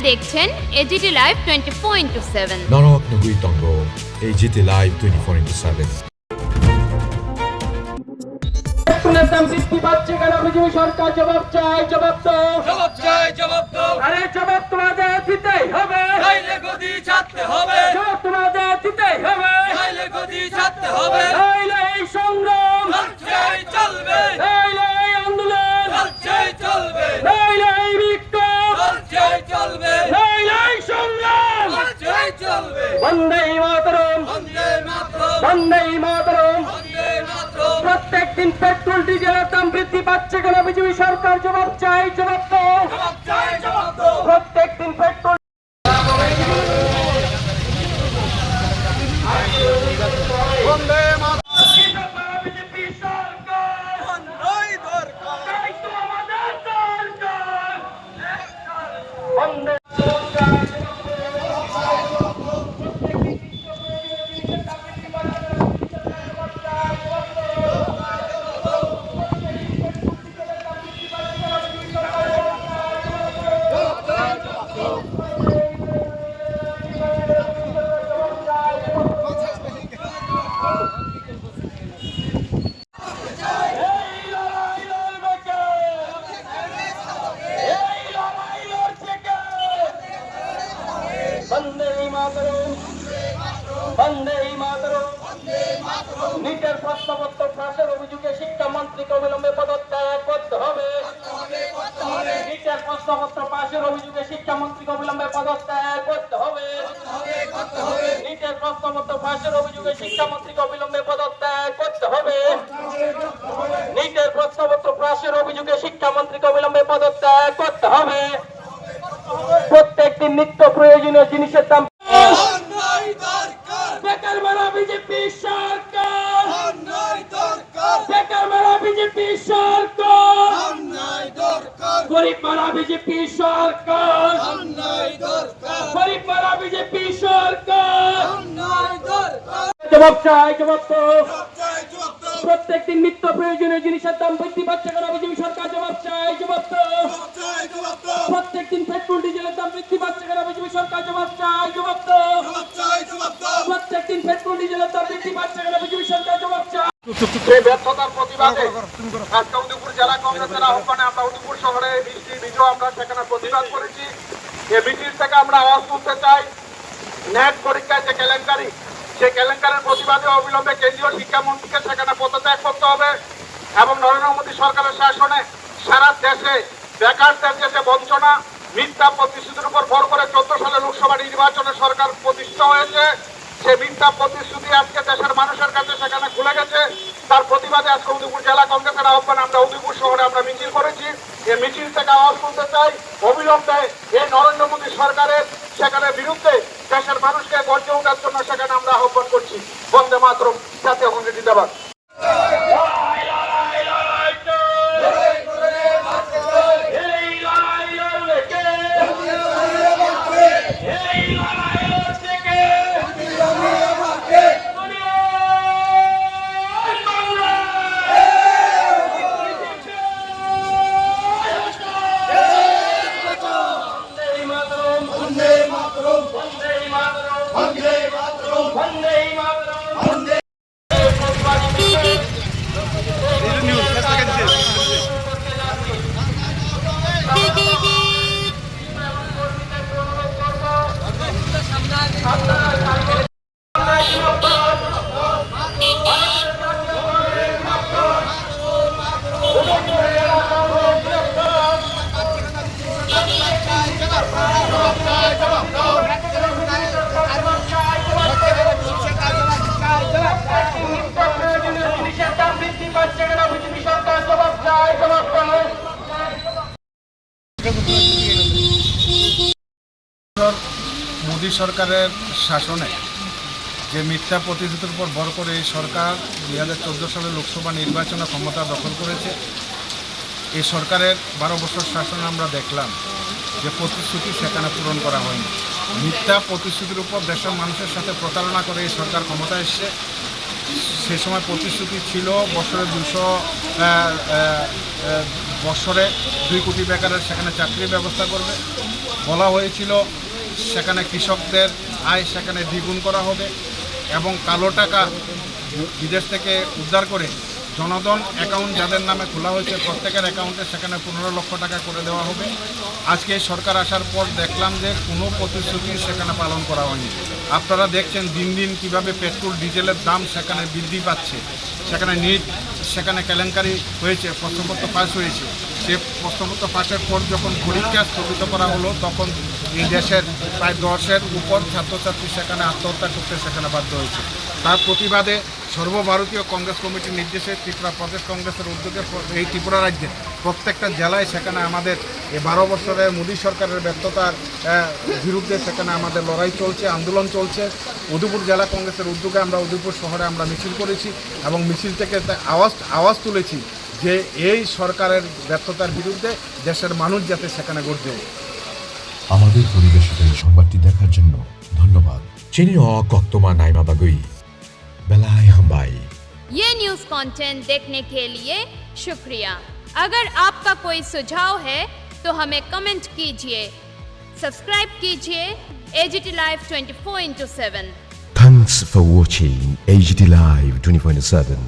দেখছেন AGT live 24/7 99.7 AGT live 24/7। দাম বৃদ্ধি পাচ্ছে কেন? বিজেপি সরকার জবাব চাই, জবাব দাও। আরে জবাব তোমাদের দিতেই হবে, নাইলে গদি ছাড়তে হবে, জবাব তোমাদের দিতেই হবে, নাইলে গদি ছাড়তে হবে। নাইলে এই সংগ্রাম চলছেই চলবে, নাইলে এই আন্দোলন চলছেই চলবে, নাইলে এই বিক্ষোভ চলছেই চলবে, নাইলে এই সংগ্রাম চলছেই চলবে। বন্দে মাতরম, বন্দে মাতরম, বন্দে মাতরম। বন্দে মাতরম। প্রত্যেক দিন পেট্রোল ডিজেলের দাম বৃদ্ধি পাচ্ছে কেন? বিজেপি সরকার জবাব চাই, জবাব দাও। জবাব চাই, জবাব দাও। প্রত্যেক দিন পেট্রোল বন্দে মাতরম। বিজেপি সরকার বন্ধই দরকার। তাই তো আমাদের দরকার। বন্দে বন্দে মাতরম, বন্দে মাতরম। নিটের প্রশ্নপত্র ফাঁসের অভিযোগে শিক্ষামন্ত্রীকে অবিলম্বে পদত্যাগ করতে হবে। নিটের প্রশ্নপত্র ফাঁসের অভিযোগে শিক্ষামন্ত্রীকে অবিলম্বে পদত্যাগ করতে হবে। নিটের প্রশ্নপত্র ফাঁসের অভিযোগে শিক্ষামন্ত্রীকে অবিলম্বে পদত্যাগ করতে হবে। নিটের প্রশ্নপত্র ফাঁসের অভিযোগে শিক্ষামন্ত্রীকে অবিলম্বে পদত্যাগ করতে হবে। প্রত্যেকটি নিত্য প্রয়োজনীয় জিনিসের দাম বন্ধই দরকার, বেকার মারা বিজেপি সরকার, বন্ধই দরকার, বেকার মারা বিজেপি সরকার, বন্ধই দরকার, গরিব মারা বিজেপি সরকার, বন্ধই দরকার, গরিব মারা বিজেপি সরকার। বন্ধই দরকার। জবাব চাই, জবাব দাও। জবাব চাই, জবাব দাও। প্রত্যেকটি নিত্য প্রয়োজনীয় জিনিসের দাম বৃদ্ধি পাচ্ছে কেন? বিজেপি সরকার জবাব চাই, জবাব দাও। জবাব চাই, জবাব দাও। প্রত্যেকদিন পেট্রোল ডিজেলের দাম বৃদ্ধি পাচ্ছে কেন? বিজেপি সরকার জবাব চাই, জবাব দাও। জবাব চাই, জবাব দাও। প্রত্যেকদিন পেট্রোল ডিজেলের দাম বৃদ্ধি পাচ্ছে কেন? বিজেপি সরকার জবাব চাই। এই ব্যর্থতার প্রতিবাদে আজকে উদয়পুর জেলা কংগ্রেসের আহ্বানে আমরা উদয়পুর শহরে বৃষ্টি বিজয় আমরা সেখানে প্রতিবাদ করেছি। এই মিছিল থেকে আমরা আওয়াজ তুলতে চাই, নেট পরীক্ষায় যে কেলেঙ্কারি, সেই কেলেঙ্কারির প্রতিবাদে অবিলম্বে কেন্দ্রীয় শিক্ষামন্ত্রীকে সেখানে পদত্যাগ করতে হবে এবং নরেন্দ্র মোদী সরকারের শাসনে সারা দেশে বেকারদের যে বঞ্চনা, মিথ্যা প্রতিশ্রুতির উপর ভর করে 14 সালে লোকসভা নির্বাচনে সরকার প্রতিষ্ঠিত হয়েছে, সে মিথ্যা প্রতিশ্রুতি আজকে দেশের মানুষের কাছে সেখানে খুলে গেছে। তার প্রতিবাদে আজকে উদয়পুর জেলা কংগ্রেসের আহ্বানে আমরা উদয়পুর শহরে আমরা মিছিল করেছি। এই মিছিল থেকে আওয়াজ তুলতে চাই, অবিলম্বে এই নরেন্দ্র মোদী সরকারের সেখানে বিরুদ্ধে দেশের মানুষকে গর্জে ওঠার জন্য সেখানে আমরা আহ্বান করছি। বন্দে মাতরম, জাতীয় কংগ্রেস জিন্দাবাদ। মোদী সরকারের শাসনে যে মিথ্যা প্রতিশ্রুতির উপর ভর করে এই সরকার 2014 সালে লোকসভা নির্বাচনে ক্ষমতা দখল করেছে। এই সরকারের 12 বছর শাসনে আমরা দেখলাম যে প্রতিশ্রুতি সেখানে পূরণ করা হয়নি। মিথ্যা প্রতিশ্রুতির উপর দেশের মানুষের সাথে প্রতারণা করে এই সরকার ক্ষমতায় এসছে। সে সময় প্রতিশ্রুতি ছিল বছরে 2 কোটি বেকারের সেখানে চাকরির ব্যবস্থা করবে। বলা হয়েছিল সেখানে কৃষকদের আয় সেখানে দ্বিগুণ করা হবে এবং কালো টাকা বিদেশ থেকে উদ্ধার করে জনধন অ্যাকাউন্ট যাদের নামে খোলা হয়েছে প্রত্যেকের অ্যাকাউন্টে সেখানে 15 লক্ষ টাকা করে দেওয়া হবে। আজকে সরকার আসার পর দেখলাম যে কোনো প্রতিশ্রুতি সেখানে পালন করা হয়নি। আপনারা দেখছেন দিন দিন কীভাবে পেট্রোল ডিজেলের দাম সেখানে বৃদ্ধি পাচ্ছে। সেখানে কেলেঙ্কারি হয়েছে, প্রশ্নপত্র ফাঁস হয়েছে। সে প্রশ্নপত্র ফাঁসের পর যখন পরীক্ষা স্থগিত করা হলো তখন এই দেশের প্রায় 10-এর উপর ছাত্রছাত্রী সেখানে আত্মহত্যা করতে সেখানে বাধ্য হয়েছে। তার প্রতিবাদে সর্বভারতীয় কংগ্রেস কমিটির নির্দেশে ত্রিপুরা প্রদেশ কংগ্রেসের উদ্যোগে এই ত্রিপুরা রাজ্যে প্রত্যেকটা জেলায় সেখানে আমাদের এই 12 বছরের মোদী সরকারের ব্যর্থতার বিরুদ্ধে সেখানে আমাদের লড়াই চলছে, আন্দোলন চলছে। উদয়পুর জেলা কংগ্রেসের উদ্যোগে আমরা উদয়পুর শহরে আমরা মিছিল করেছি এবং মিছিল থেকে আওয়াজ তুলেছি যে এই সরকারের ব্যর্থতার বিরুদ্ধে দেশের মানুষ যাতে সেখানে গর্জে ওঠে। আমাদের পরিবেশিত এই সংবাদটি দেখার জন্য ধন্যবাদ। চিনি কক্তমা নাইমা বাগুই বেলায় হাম্বাই। ये न्यूज़ कंटेंट देखने के लिए शुक्रिया। अगर आपका कोई सुझाव है तो हमें कमेंट कीजिए, सब्सक्राइब कीजिए AGT Live 24/7। Thanks for watching AGT Live 24/7.